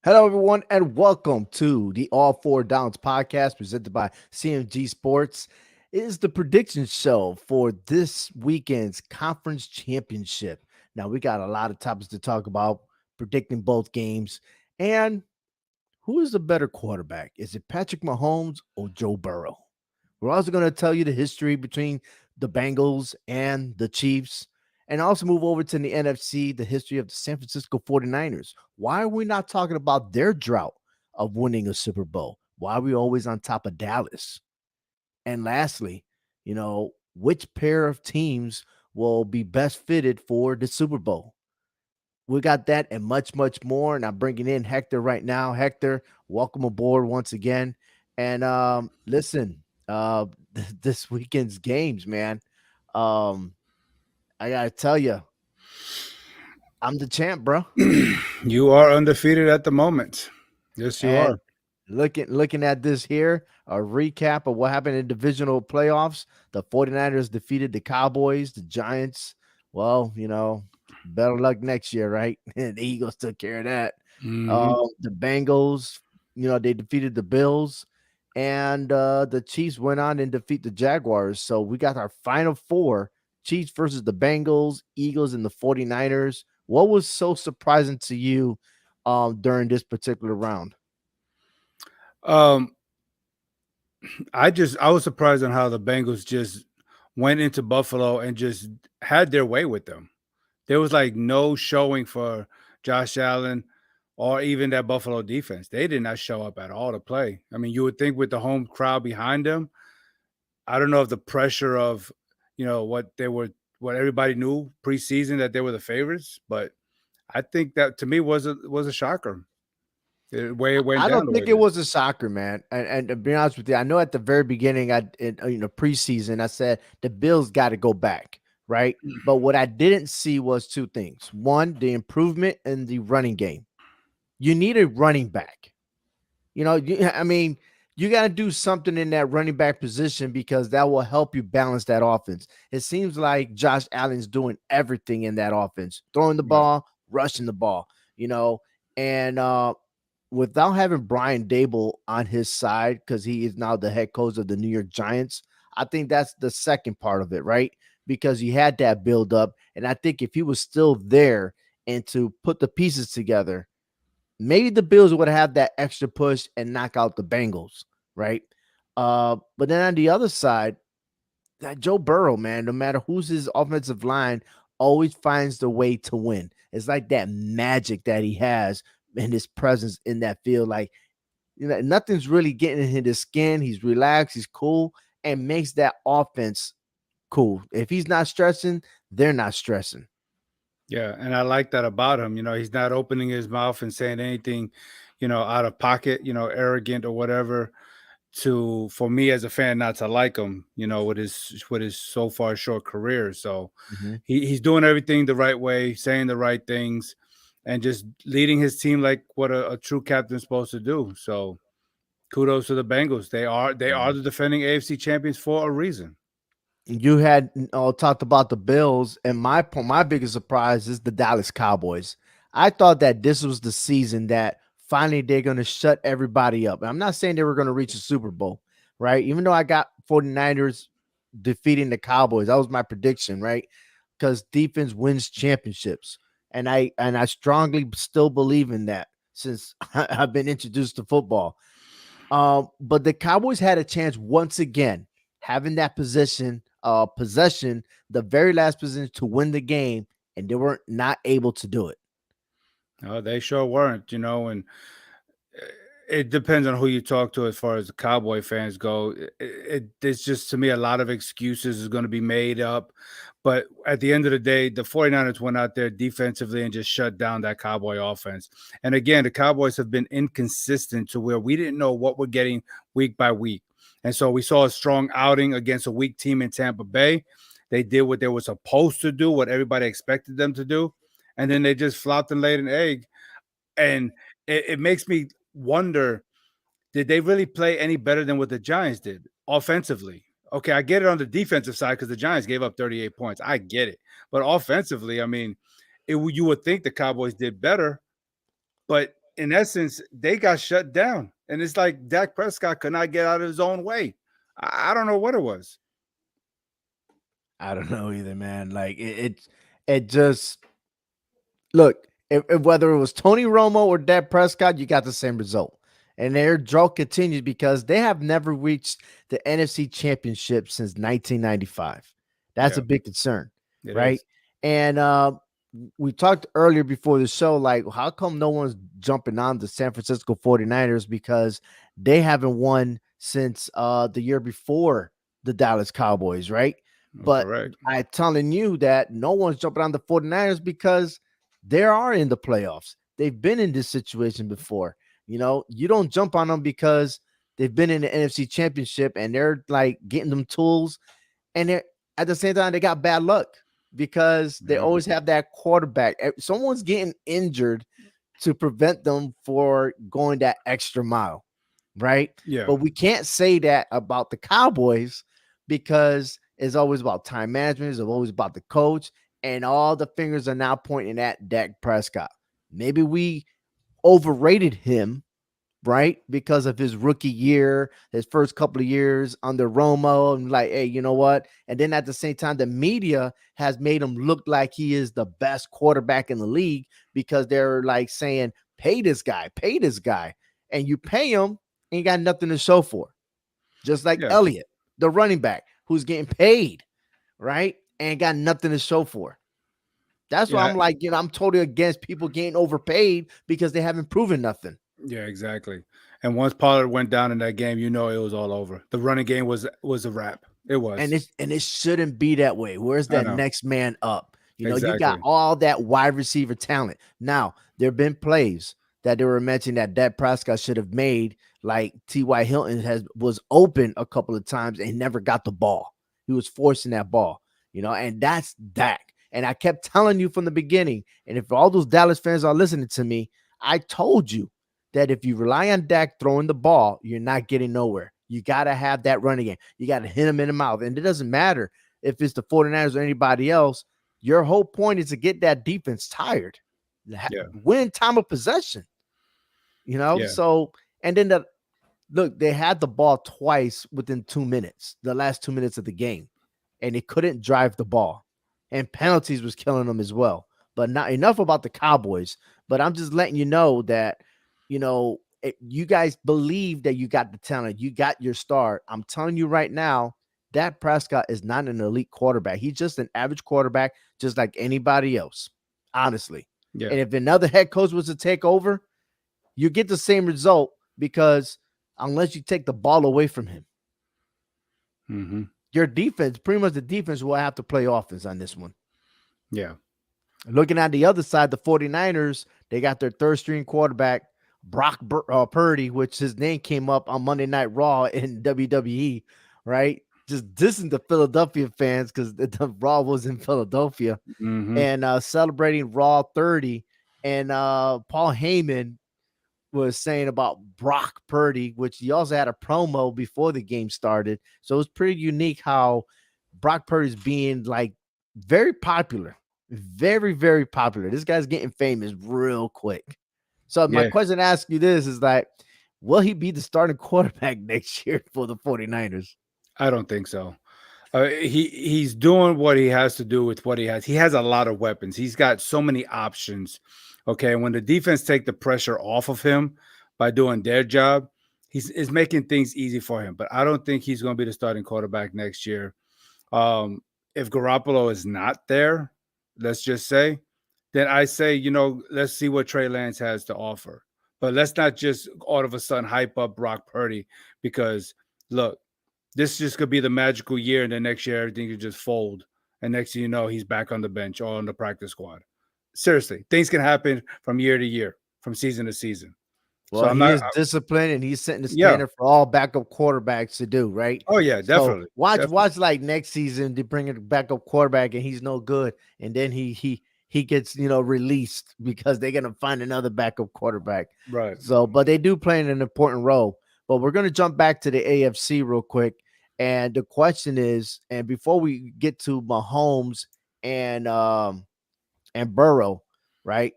Hello, everyone, and welcome to the All Four Downs podcast presented by CMG Sports. It is the prediction show for this weekend's conference championship. Now, we got a lot of topics to talk about, predicting both games, and who is the better quarterback? Is it Patrick Mahomes or Joe Burrow? We're also going to tell you the history between the Bengals and the Chiefs, and also move over to the NFC, the history of the San Francisco 49ers. Why are we not talking about their drought of winning a Super Bowl? Why are we always on top of Dallas? And lastly, which pair of teams will be best fitted for the Super Bowl? We got that and much, much more. And I'm bringing in Hector right now. Hector, welcome aboard once again. And listen, this weekend's games, man. Um, I gotta tell you, I'm the champ, bro. You are undefeated at the moment. Yes, you And are. looking at this here, a recap of what happened in divisional playoffs. The 49ers defeated the Cowboys, the Giants. Well, better luck next year, right? And the Eagles took care of that. Hmm. The Bengals, they defeated the Bills, and the Chiefs went on and defeat the Jaguars. So we got our final four: Chiefs versus the Bengals, Eagles, and the 49ers. What was so surprising to you during this particular round? Um, I was surprised on how the Bengals just went into Buffalo and just had their way with them. There was like no showing for Josh Allen or even that Buffalo defense. They did not show up at all to play. I mean, you would think with the home crowd behind them, I don't know if the pressure of, what everybody knew preseason that they were the favorites, but I think that to me was a shocker. The way it went I down don't the way think it it did. was a soccer, man. And to be honest with you, I know at the very beginning, preseason, I said the Bills got to go back, right? But what I didn't see was two things. One, the improvement in the running game. You need a running back. I mean, you got to do something in that running back position because that will help you balance that offense. It seems like Josh Allen's doing everything in that offense, throwing the Right. ball, rushing the ball, and without having Brian Dable on his side because he is now the head coach of the New York Giants, I think that's the second part of it, right? Because you had that build up, and I think if he was still there and to put the pieces together, maybe the Bills would have that extra push and knock out the Bengals, right? But then on the other side, that Joe Burrow, man, no matter who's his offensive line, always finds the way to win. It's like that magic that he has in his presence in that field. Like, nothing's really getting in his skin. He's relaxed, he's cool, and makes that offense cool. If he's not stressing, they're not stressing. Yeah, and I like that about him. He's not opening his mouth and saying anything, out of pocket, arrogant or whatever. To for me as a fan, not to like him, with his so far short career. So Mhm. he's doing everything the right way, saying the right things, and just leading his team like what a true captain's supposed to do. So kudos to the Bengals. They are the defending AFC champions for a reason. You had talked about the Bills, and my biggest surprise is the Dallas Cowboys. I thought that this was the season that finally they're going to shut everybody up. I'm not saying they were going to reach a Super Bowl, right? Even though I got 49ers defeating the Cowboys, that was my prediction, right? Because defense wins championships, and I strongly still believe in that since I've been introduced to football. But the Cowboys had a chance once again, having that possession, the very last position to win the game, and they were not able to do it. They sure weren't, and it depends on who you talk to as far as the Cowboy fans go. It's just to me a lot of excuses is going to be made up. But at the end of the day, the 49ers went out there defensively and just shut down that Cowboy offense. And again, the Cowboys have been inconsistent to where we didn't know what we're getting week by week. And so we saw a strong outing against a weak team in Tampa Bay. They did what they were supposed to do, what everybody expected them to do. And then they just flopped and laid an egg. And it makes me wonder, did they really play any better than what the Giants did offensively? Okay, I get it on the defensive side because the Giants gave up 38 points. I get it. But offensively, I mean, you would think the Cowboys did better, but in essence, they got shut down. And it's like Dak Prescott could not get out of his own way. I don't know what it was. I don't know either, man. Like it just look, if whether it was Tony Romo or Dak Prescott, you got the same result. And their drought continues because they have never reached the NFC Championship since 1995. That's a Yeah, big concern, it right? is. And we talked earlier before the show, like, how come no one's jumping on the San Francisco 49ers? Because they haven't won since the year before the Dallas Cowboys, right? But Correct. I telling you that no one's jumping on the 49ers because they are in the playoffs. They've been in this situation before. You don't jump on them because they've been in the NFC Championship and they're like getting them tools. And they're at the same time, they got bad luck because they Yeah. always have that quarterback. Someone's getting injured to prevent them for going that extra mile, right? Yeah. But we can't say that about the Cowboys because it's always about time management, it's always about the coach, and all the fingers are now pointing at Dak Prescott. Maybe we overrated him, right? Because of his rookie year, his first couple of years under Romo, and like, hey, you know what? And then at the same time, the media has made him look like he is the best quarterback in the league because they're like saying, pay this guy. And you pay him, ain't got nothing to show for. Just like Yeah. Elliott, the running back, who's getting paid, right? And got nothing to show for. That's why Yeah. I'm like, I'm totally against people getting overpaid because they haven't proven nothing. Yeah, exactly. And once Pollard went down in that game, it was all over. The running game was a wrap. It And was. it shouldn't be that way. Where's I that know. next man up? You got Exactly. all that wide receiver talent. Now, there have been plays that they were mentioning that Dak Prescott should have made, like T.Y. Hilton was open a couple of times and never got the ball. He was forcing that ball, and that's Dak. And I kept telling you from the beginning, and if all those Dallas fans are listening to me, I told you that if you rely on Dak throwing the ball, you're not getting nowhere. You got to have that running game. You got to hit him in the mouth. And it doesn't matter if it's the 49ers or anybody else. Your whole point is to get that defense tired, Yeah. win time of possession, Yeah. So, and then look, they had the ball twice within 2 minutes, the last 2 minutes of the game, and they couldn't drive the ball. And penalties was killing them as well. But not enough about the Cowboys. But I'm just letting you know that, you guys believe that you got the talent, you got your star. I'm telling you right now, Dak Prescott is not an elite quarterback. He's just an average quarterback, just like anybody else, honestly. Yeah. And if another head coach was to take over, you get the same result because unless you take the ball away from him, Hmm. your defense, pretty much the defense will have to play offense on this one. Yeah. Looking at the other side, the 49ers, they got their third string quarterback, Purdy, which his name came up on Monday Night Raw in WWE, right? Just dissing the Philadelphia fans because the Raw was in Philadelphia Hmm. and celebrating Raw 30. And Paul Heyman was saying about Brock Purdy, which he also had a promo before the game started. So it's pretty unique how Brock Purdy's being like very popular, very, very popular. This guy's getting famous real quick. So my Yeah. question to ask you this is like, will he be the starting quarterback next year for the 49ers? I don't think so. He's doing what he has to do with what he has. He has a lot of weapons. He's got so many options. Okay, when the defense take the pressure off of him by doing their job, he's is making things easy for him. But I don't think he's going to be the starting quarterback next year. Um, if Garoppolo is not there, let's just say, then I say, let's see what Trey Lance has to offer. But let's not just all of a sudden hype up Brock Purdy because look, this just could be the magical year, and then next year everything could just fold. And next thing you know, he's back on the bench or on the practice squad. Seriously, things can happen from year to year, from season to season. So Well, I'm he not. is disciplined and he's setting the Yeah. standard for all backup quarterbacks to do, right? Oh yeah, So definitely, definitely. watch like next season to bring a backup quarterback and he's no good, and then he gets released because they're gonna find another backup quarterback. Right. So, but they do play an important role. But we're gonna jump back to the AFC real quick, and the question is, and before we get to Mahomes and Burrow, right?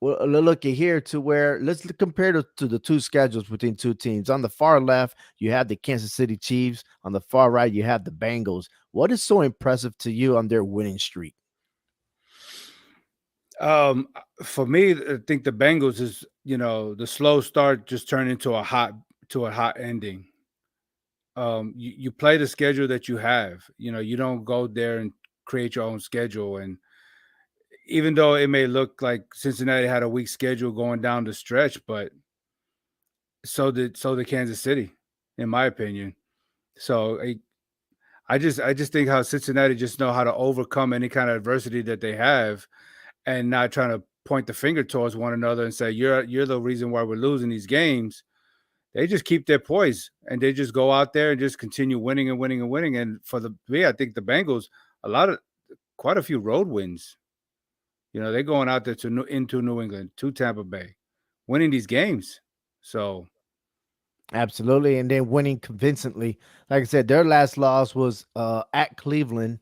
Well, look at here to where compare to the two schedules between two teams. On the far left, you have the Kansas City Chiefs. On the far right, you have the Bengals. What is so impressive to you on their winning streak? For me, I think the Bengals is, the slow start just turned into a hot ending. You play the schedule that you have. You don't go there and create your own schedule. And even though it may look like Cincinnati had a weak schedule going down the stretch, but so did Kansas City, in my opinion. So I just think how Cincinnati just know how to overcome any kind of adversity that they have, and not trying to point the finger towards one another and say you're the reason why we're losing these games. They just keep their poise and they just go out there and just continue winning and winning and winning. And for me, I think the Bengals, quite a few road wins. They're going out there into New England, to Tampa Bay, winning these games. So Absolutely, and then winning convincingly. Like I said, their last loss was at Cleveland.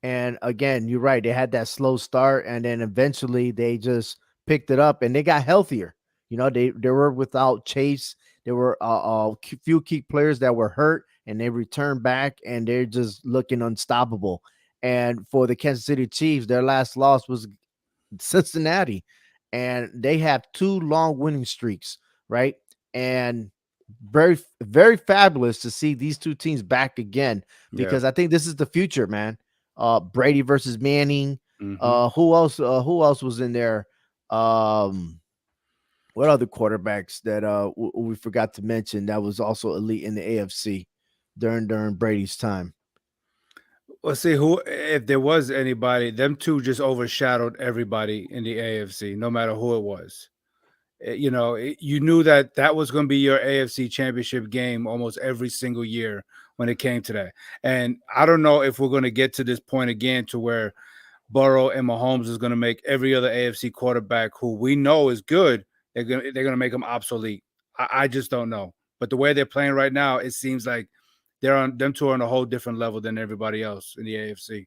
And again, you're right. They had that slow start, and then eventually they just picked it up, and they got healthier. They were without Chase. There were few key players that were hurt, and they returned back, and they're just looking unstoppable. And for the Kansas City Chiefs, their last loss was Cincinnati, and they have two long winning streaks, right? And very fabulous to see these two teams back again, yeah. because I think this is the future, man. Brady versus Manning. Hmm. Who else was in there? Um, what other quarterbacks that we forgot to mention that was also elite in the AFC during Brady's time? Well, see, who if there was anybody, them two just overshadowed everybody in the AFC, no matter who it was. You knew that was going to be your AFC Championship game almost every single year when it came to that. And I don't know if we're going to get to this point again to where Burrow and Mahomes is going to make every other AFC quarterback who we know is good. They're going to make them obsolete. I just don't know. But the way they're playing right now, it seems like them two are on a whole different level than everybody else in the AFC.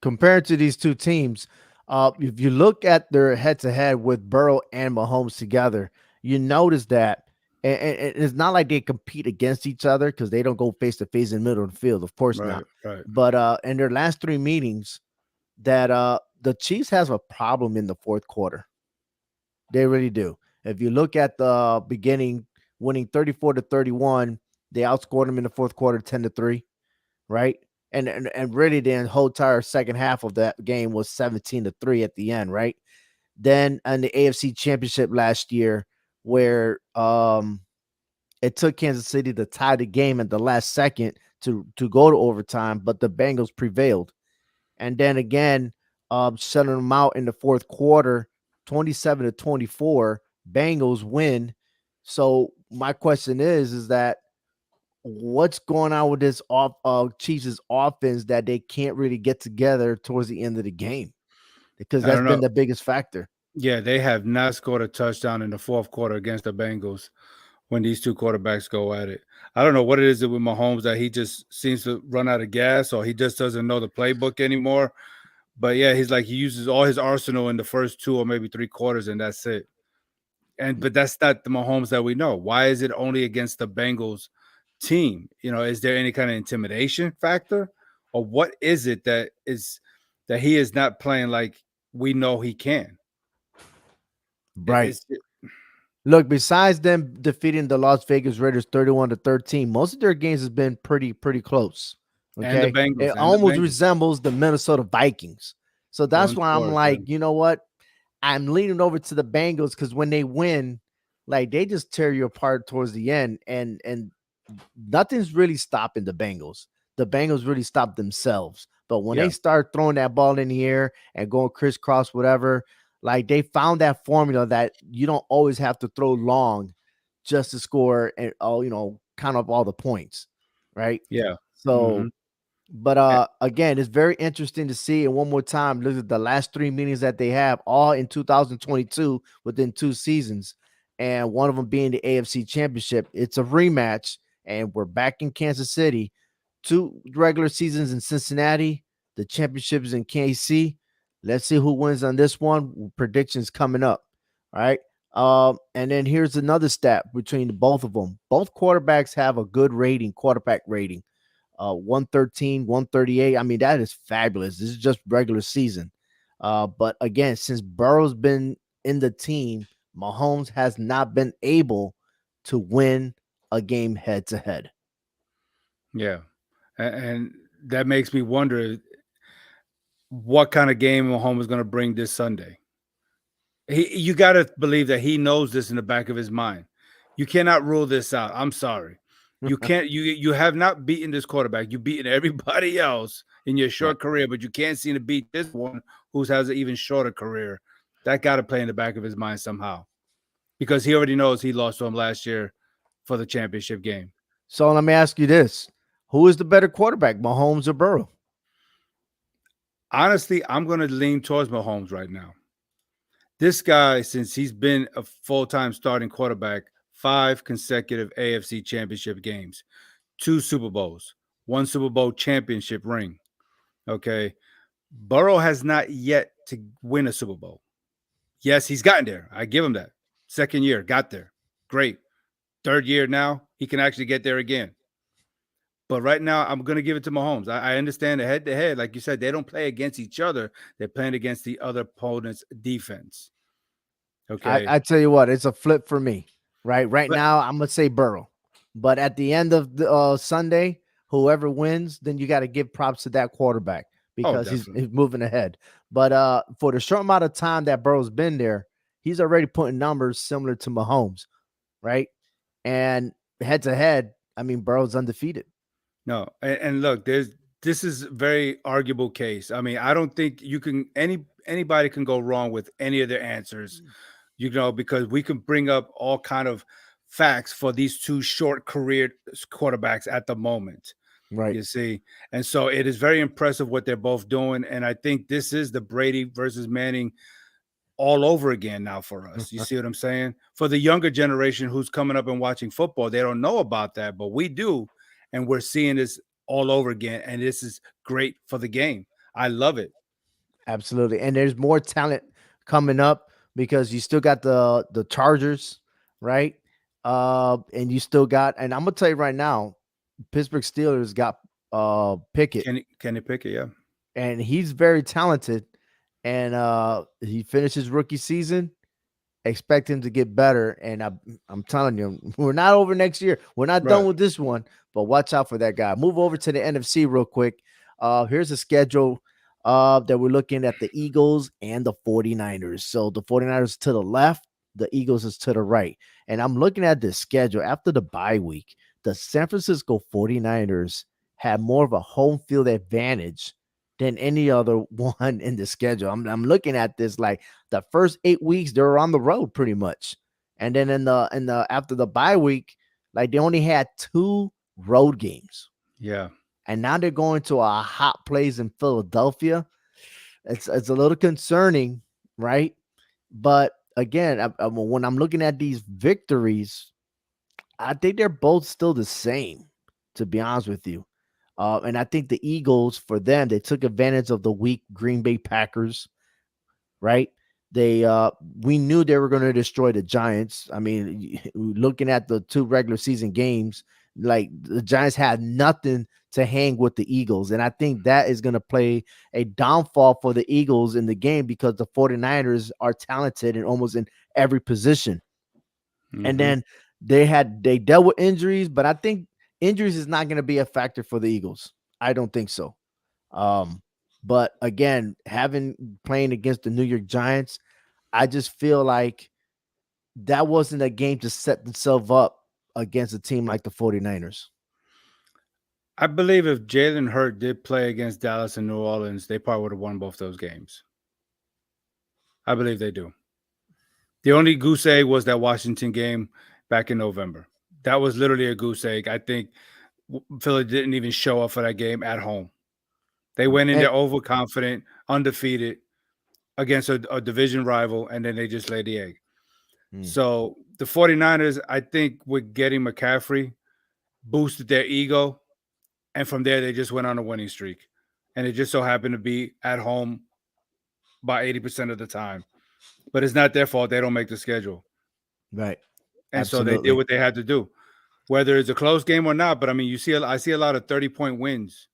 Compared to these two teams, if you look at their head to head with Burrow and Mahomes together, you notice that, and it's not like they compete against each other because they don't go face to face in the middle of the field, of course Right, not. right. But in their last three meetings, that the Chiefs has a problem in the fourth quarter. They really do. If you look at the beginning, winning 34-31, they outscored them in the fourth quarter 10-3, right? And really the whole entire second half of that game was 17-3 at the end, right? Then in the AFC Championship last year, where it took Kansas City to tie the game at the last second to go to overtime, but the Bengals prevailed. And then again, shutting them out in the fourth quarter, 27-24, Bengals win. So my question is that what's going on with this Chiefs' offense that they can't really get together towards the end of the game? Because I that's don't been know. the biggest factor. Yeah, they have not scored a touchdown in the fourth quarter against the Bengals when these two quarterbacks go at it. I don't know what it is with Mahomes that he just seems to run out of gas or he just doesn't know the playbook anymore. But yeah, he's like he uses all his arsenal in the first two or maybe three quarters and that's it. But that's not the Mahomes that we know. Why is it only against the Bengals team? Is there any kind of intimidation factor? Or what is it that he is not playing like we know he can? Right. It's Look, besides them defeating the Las Vegas Raiders 31-13, most of their games has been pretty close. and the Okay. It Bengals and the almost Bengals. resembles the Minnesota Vikings. So that's Run why I'm scores, yeah. like, you know what? I'm leaning over to the Bengals because when they win, like they just tear you apart towards the end, and nothing's really stopping the Bengals. The Bengals really stop themselves. But when they Yeah, start throwing that ball in the air and going crisscross, whatever, like they found that formula that you don't always have to throw long just to score and count up all the points, right? yeah. So Mhm. but again, it's very interesting to see. And one more time, look at the last three meetings that they have, all in 2022 within two seasons, and one of them being the AFC Championship. It's a rematch, and we're back in Kansas City. Two regular seasons in Cincinnati, the championships in KC. Let's see who wins on this one. Predictions coming up. All right. And then here's another stat between the both of them. Both quarterbacks have a good rating, quarterback rating. 113, 138. I mean, that is fabulous. This is just regular season. But again, since Burrow's been in the team, Mahomes has not been able to win a game head to head. Yeah, and that makes me wonder what kind of game Mahomes is going to bring this Sunday. You got to believe that he knows this in the back of his mind. You cannot rule this out. I'm sorry. You can't. You have not beaten this quarterback. You've beaten everybody else in your Right. short career, but you can't seem to beat this one who has an even shorter career. That got to play in the back of his mind somehow because he already knows he lost to him last year for the championship game. So let me ask you this: who is the better quarterback, Mahomes or Burrow? Honestly, I'm going to lean towards Mahomes right now. This guy, since he's been a full-time starting quarterback, 5 consecutive AFC championship games, 2 Super Bowls, 1 Super Bowl championship ring. Okay. Burrow has not yet to win a Super Bowl. Yes, he's gotten there. I give him that. Second year, got there. Great. Third year now, he can actually get there again. But right now, I'm going to give it to Mahomes. I understand the head to head. Like you said, they don't play against each other, they're playing against the other opponent's defense. Okay. I tell you what, it's a flip for me. Right But now, I'm gonna say Burrow, but at the end of the Sunday, whoever wins, then you got to give props to that quarterback oh, because definitely. he's moving ahead. But for the short amount of time that Burrow's been there, he's already putting numbers similar to Mahomes, right? And head to head, I mean, Burrow's undefeated. No, and look, this is a very arguable case. I mean, I don't think you can anybody can go wrong with any of their answers, because we can bring up all kind of facts for these two short career quarterbacks at the moment. Right. You see, and so it is very impressive what they're both doing, and I think this is the Brady versus Manning all over again now for us. You see what I'm saying? For the younger generation who's coming up and watching football, they don't know about that, but we do. And we're seeing this all over again. And this is great for the game. I love it. Absolutely. And there's more talent coming up because you still got the Chargers, right? And you still got, and I'm gonna tell you right now, Pittsburgh Steelers got Pickett, Kenny Pickett, yeah. and he's very talented. And he finished his rookie season. Expect him to get better. And I'm telling you, we're not over next year. We're not done Right. with this one, but watch out for that guy. Move over to the NFC real quick. Here's a schedule that we're looking at the Eagles and the 49ers. So the 49ers to the left, the Eagles is to the right. And I'm looking at this schedule after the bye week. The San Francisco 49ers had more of a home field advantage than any other one in the schedule. I'm looking at this like the first 8 weeks they were on the road pretty much, and then in the after the bye week, like they only had 2 road games, Yeah. and now they're going to a hot place in Philadelphia. It's a little concerning, right? But again, when I'm looking at these victories, I think they're both still the same, to be honest with you. And I think the Eagles, for them, they took advantage of the weak Green Bay Packers, right? They We knew they were going to destroy the Giants. I mean, looking at the 2 regular season games, like the Giants had nothing to hang with the Eagles. And I think that is going to play a downfall for the Eagles in the game because the 49ers are talented in almost in every position. And Hmm. then they dealt with injuries, but I think injuries is not going to be a factor for the Eagles. I don't think so. Um, but again, having playing against the New York Giants, I just feel like that wasn't a game to set themselves up against a team like the 49ers. I believe if Jalen Hurt did play against Dallas and New Orleans, they probably would have won both those games. I believe they do. The only goose egg was that Washington game back in November. That was literally a goose egg. I think Philly didn't even show up for that game at home. They went in And there overconfident, undefeated against a division rival, and then they just laid the egg. mm, So the 49ers, I think, with getting McCaffrey, boosted their ego. And from there, they just went on a winning streak. And it just so happened to be at home about 80% of the time. But it's not their fault. They don't make the schedule. Right. And so they did Absolutely. what they had to do, whether it's a close game or not. But I mean, I see a lot of 30-point wins.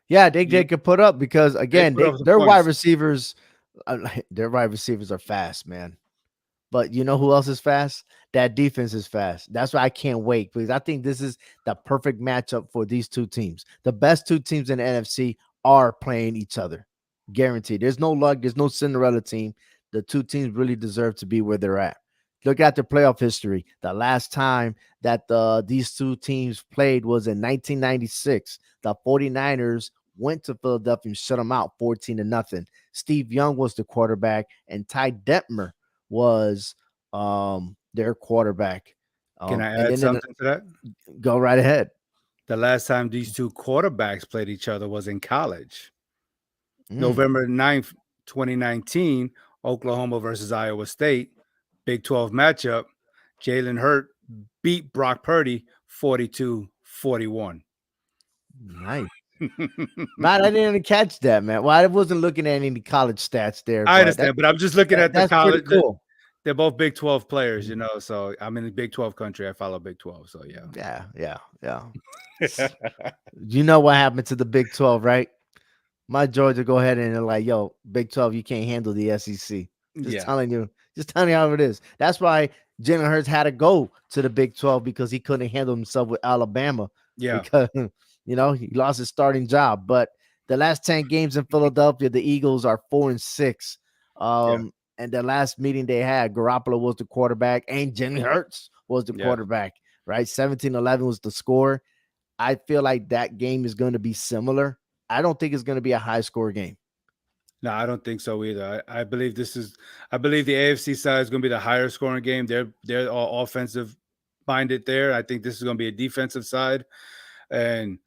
Yeah, they You could put up because They again, put up the their wide points. receivers, their wide receivers are fast, man. But you know who else is fast? That defense is fast. That's why I can't wait because I think this is the perfect matchup for these two teams. The best two teams in the NFC are playing each other. Guaranteed. There's no luck. There's no Cinderella team. The two teams really deserve to be where they're at. Look at the playoff history. The last time that these two teams played was in 1996. The 49ers went to Philadelphia and shut them out 14 to nothing. Steve Young was the quarterback, and Ty Detmer was their quarterback. Can I And add then something to that? go right ahead. The last time these two quarterbacks played each other was in college. Mm, November 9th, 2019, Oklahoma versus Iowa State, Big 12 matchup. Jalen Hurt beat Brock Purdy 42-41. nice. Man, I didn't catch that, man. Well, I wasn't looking at any college stats there, I but understand, but I'm just looking at the that's pretty college. cool. They're both Big 12 players, Mhm. so I'm in the Big 12 country. I follow Big 12, so Yeah, yeah, yeah. yeah. You know what happened to the Big 12, right? My Georgia go ahead and they're like, yo, Big 12, you can't handle the SEC. Just Yeah, telling you, just telling you how it is. That's why Jalen Hurts had to go to the Big 12 because he couldn't handle himself with Alabama yeah, because he lost his starting job. But the last 10 games in Philadelphia, the Eagles are 4-6. yeah, And the last meeting they had, Garoppolo was the quarterback and Jalen Hurts was the yeah. quarterback, right? 17-11 was the score. I feel like that game is going to be similar. I don't think it's going to be a high score game. No, I don't think so either. I believe I believe the AFC side is going to be the higher scoring game. They're all offensive minded there. I think this is going to be a defensive side. And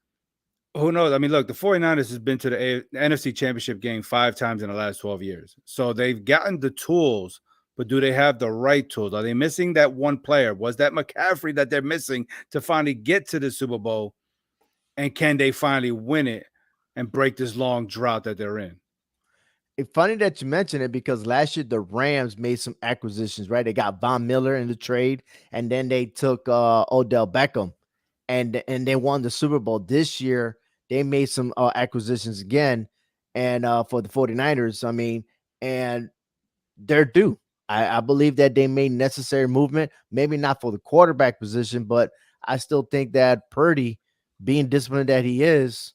who knows? I mean, look, the 49ers has been to the NFC Championship game 5 times in the last 12 years. So they've gotten the tools, but do they have the right tools? Are they missing that one player? Was that McCaffrey that they're missing to finally get to the Super Bowl? And can they finally win it and break this long drought that they're in? It's funny that you mentioned it because last year the Rams made some acquisitions, right? They got Von Miller in the trade, and then they took Odell Beckham, and they won the Super Bowl. This year, they made some acquisitions again, and for the 49ers, I mean, and they're due. I believe that they made necessary movement, maybe not for the quarterback position, but I still think that Purdy, being disciplined that he is,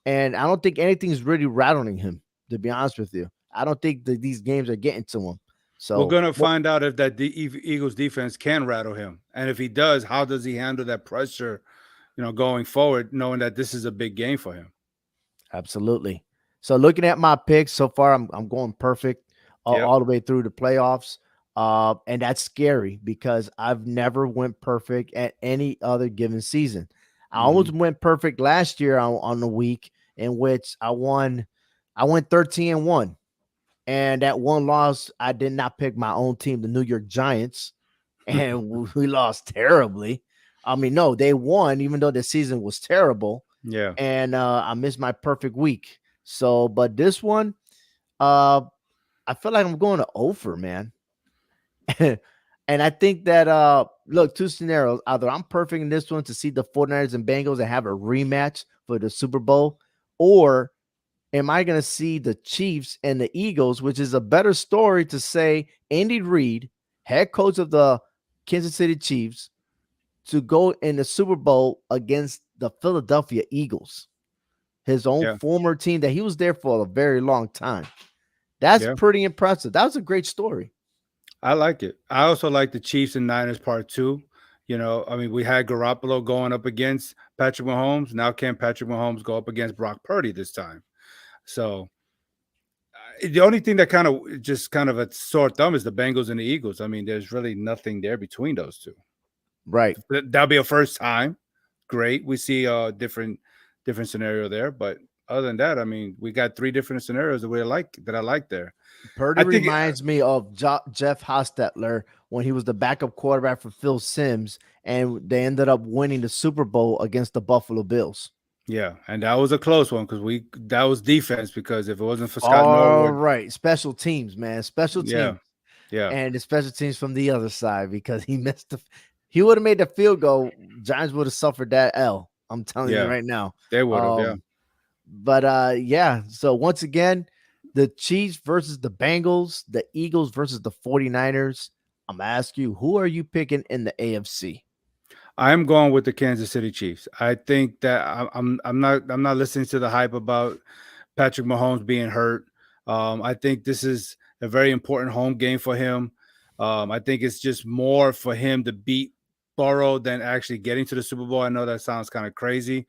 and I don't think anything's really rattling him, to be honest with you. I don't think that these games are getting to him. We're So, gonna well, find out if that the Eagles defense can rattle him, and if he does, how does he handle that pressure? Going forward, knowing that this is a big game for him. absolutely. So, looking at my picks so far, I'm going perfect Yep. all the way through the playoffs. And that's scary because I've never went perfect at any other given season. I Hmm. almost went perfect last year on the week in which I won. I went 13-1. And that one loss, I did not pick my own team, the New York Giants, and we lost terribly. I mean, no, they won, even though the season was terrible. Yeah. And I missed my perfect week. So, but this one, uh, I feel like I'm going to over, man. And I think that look, two scenarios. Either I'm perfect in this one to see the 49ers and Bengals and have a rematch for the Super Bowl, or am I going to see the Chiefs and the Eagles, which is a better story to say Andy Reid, head coach of the Kansas City Chiefs, to go in the Super Bowl against the Philadelphia Eagles, his own Yeah. former team that he was there for a very long time. That's Yeah. pretty impressive. That was a great story. I like it. I also like the Chiefs and Niners part two. I mean, we had Garoppolo going up against Patrick Mahomes. Now, can Patrick Mahomes go up against Brock Purdy this time? So the only thing that kind of a sore thumb is the Bengals and the Eagles. I mean, there's really nothing there between those two. Right. That'll be a first time. Great. We see a different scenario there, but other than that, I mean, we got three different scenarios that I like there. Purdy I think reminds me of Jeff Hostetler when he was the backup quarterback for Phil Simms, and they ended up winning the Super Bowl against the Buffalo Bills. Yeah, and that was a close one because we that was defense because if it wasn't for Scott All Norwood, right, special teams, man, special yeah, teams, yeah, and the special teams from the other side because he missed the. He would have made the field goal. Giants would have suffered that L. I'm telling you yeah, right now. they would have, yeah. Um, but yeah. So once again, the Chiefs versus the Bengals, the Eagles versus the 49ers. I'm gonna ask you, who are you picking in the AFC? I'm going with the Kansas City Chiefs. I think that I'm not listening to the hype about Patrick Mahomes being hurt. I think this is a very important home game for him. I think it's just more for him to beat Burrow than actually getting to the Super Bowl. I know that sounds kind of crazy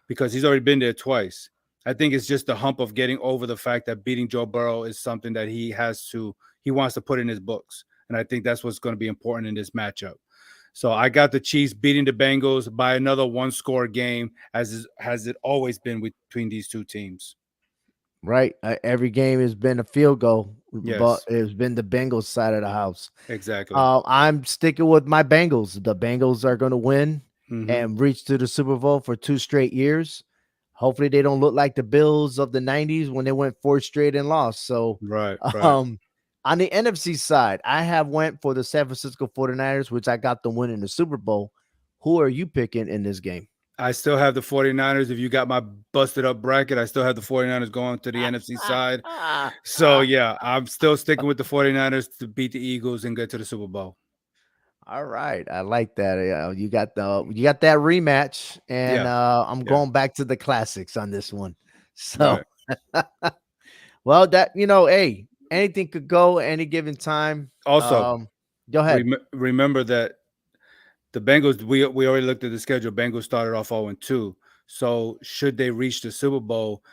because he's already been there twice. I think it's just the hump of getting over the fact that beating Joe Burrow is something that he wants to put in his books. And I think that's what's going to be important in this matchup. So I got the Chiefs beating the Bengals by another one-score game, as has it always been between these two teams. Right, every game has been a field goal, but Yes, it's been the Bengals side of the house. exactly. I'm sticking with my Bengals. The Bengals are going to win Hmm. and reach to the Super Bowl for 2 straight years. Hopefully, they don't look like the Bills of the 90s when they went 4 straight and lost. So, Right, right. um, on the NFC side, I have went for the San Francisco 49ers, which I got them winning the Super Bowl. Who are you picking in this game? I still have the 49ers. If you got my busted up bracket, I still have the 49ers going to the NFC side. So, yeah, I'm still sticking with the 49ers to beat the Eagles and get to the Super Bowl. All right, I like that. You got that rematch, and Yeah, I'm yeah, going back to the classics on this one. So, right. well, that hey, anything could go any given time. Also, Go ahead. remember that the Bengals, we already looked at the schedule. Bengals started off 0-2. So should they reach the Super Bowl,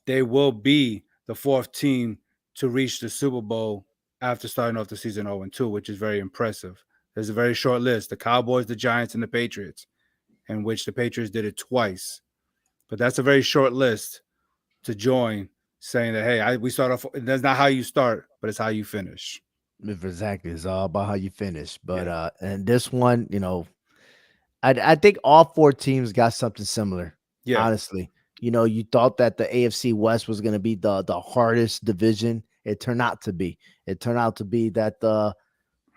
they will be the fourth team to reach the Super Bowl after starting off the season 0-2, which is very impressive. There's a very short list: the Cowboys, the Giants, and the Patriots, in which the Patriots did it twice. But that's a very short list to join, saying that, hey, we start off. That's not how you start, but it's how you finish. Exactly, it's all about how you finish. But Yeah, and this one, I think all four teams got something similar. yeah, Honestly, you thought that the AFC West was going to be the hardest division. It turned out to be. It turned out to be that the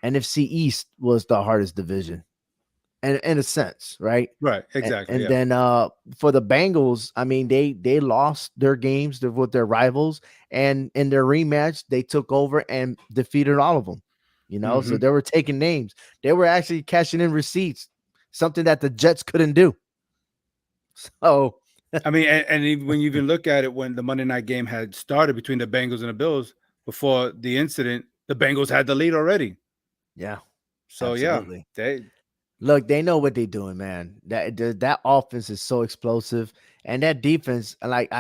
NFC East was the hardest division, and in a sense, right? right, And, exactly, and yeah, then for the Bengals, I mean, they lost their games with their rivals, and in their rematch, they took over and defeated all of them. So hmm. they were taking names. They were actually cashing in receipts, something that the Jets couldn't do. So I mean, and even when you even look at it, when the Monday night game had started between the Bengals and the Bills before the incident, the Bengals had the lead already. yeah, So yeah, absolutely. they Look, they know what they're doing, man. That offense is so explosive, and that defense, like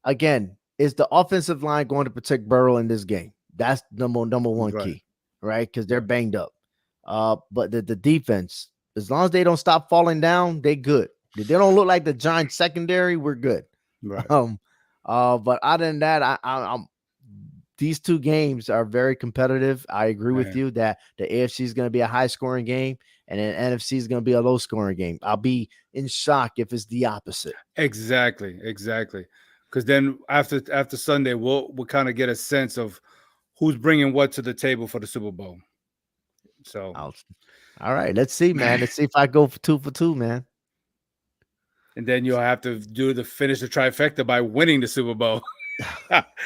again, is the offensive line going to protect Burrow in this game? That's number one right, key, right? Because they're right, banged up. But the defense, as long as they don't stop falling down, they good. If they don't look like the Giants secondary, we're good. right. Um, but other than that, I'm these two games are very competitive. I agree with Man. you that the AFC is going to be a high scoring game, and then NFC is going to be a low scoring game. I'll be in shock if it's the opposite. Exactly, exactly. Because then after Sunday, we'll kind of get a sense of who's bringing what to the table for the Super Bowl. So, I'll, all right, let's see, man. Let's see if I go for two, man. and then you'll have to do the finish the trifecta by winning the Super Bowl.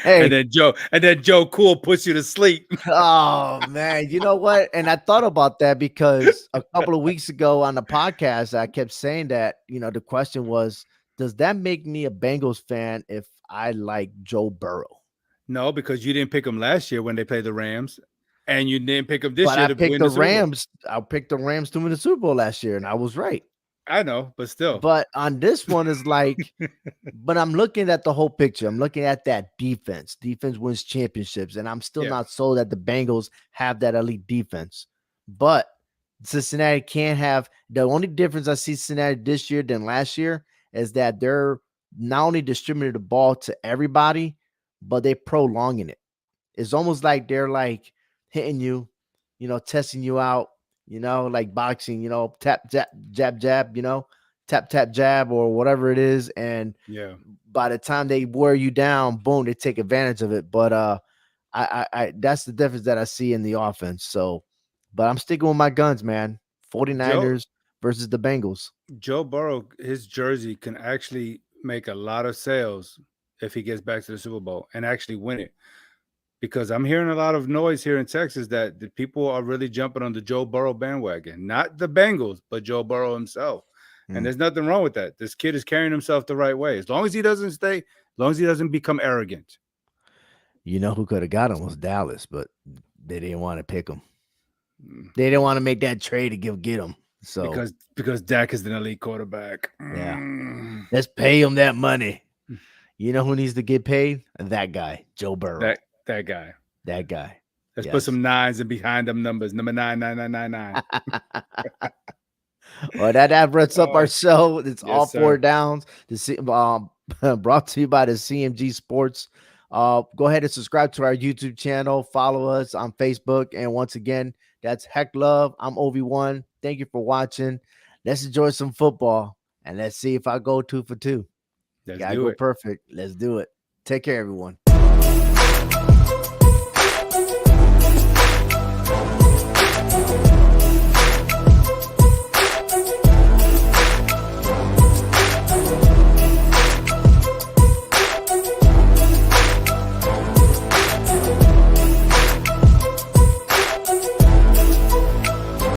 Hey, And then Joe Cool puts you to sleep. oh man, you know what? And I thought about that because a couple of weeks ago on the podcast, I kept saying that, the question was, does that make me a Bengals fan if I like Joe Burrow? No, because you didn't pick them last year when they played the Rams, and you didn't pick them this But year I to picked win the the Super Bowl. Rams. I picked the Rams to win the Super Bowl last year, and I was right. I know, but still. But on this one is like, but I'm looking at the whole picture. I'm looking at that defense. Defense wins championships, and I'm still Yeah, not sold that the Bengals have that elite defense. But Cincinnati can't have the only difference I see Cincinnati this year than last year is that they're not only distributing the ball to everybody, but they're prolonging it. It's almost like they're like hitting you, testing you out, like boxing, tap, jab, jab, jab, tap tap jab or whatever it is, and Yeah. by the time they wear you down, boom, they take advantage of it. But I that's the difference that I see in the offense. So, but I'm sticking with my guns, man. Joe 49ers versus the Bengals. Joe Burrow, his jersey can actually make a lot of sales if he gets back to the Super Bowl and actually win it. Because I'm hearing a lot of noise here in Texas that the people are really jumping on the Joe Burrow bandwagon, not the Bengals, but Joe Burrow himself. And Mm. there's nothing wrong with that. This kid is carrying himself the right way. As long as he doesn't as long as he doesn't become arrogant. You know who could have got him was Dallas, but they didn't want to pick him. Mm. They didn't want to make that trade to get him. So Because Dak is an elite quarterback. yeah, Mm. let's pay him that money. You know who needs to get paid? That guy, Joe Burrow. That guy. That guy. Let's put Yes. some nines in behind them numbers. Number 99999. Well, that wraps up our Oh, show. It's all yes, four sir. downs. Brought to you by the CMG Sports. Go ahead and subscribe to our YouTube channel. Follow us on Facebook. And once again, that's Heck Love. I'm Obi-Wan. Thank you for watching. Let's enjoy some football. And let's see if I go 2 for 2. Let's Gotta do go it. perfect. Let's do it. Take care, everyone.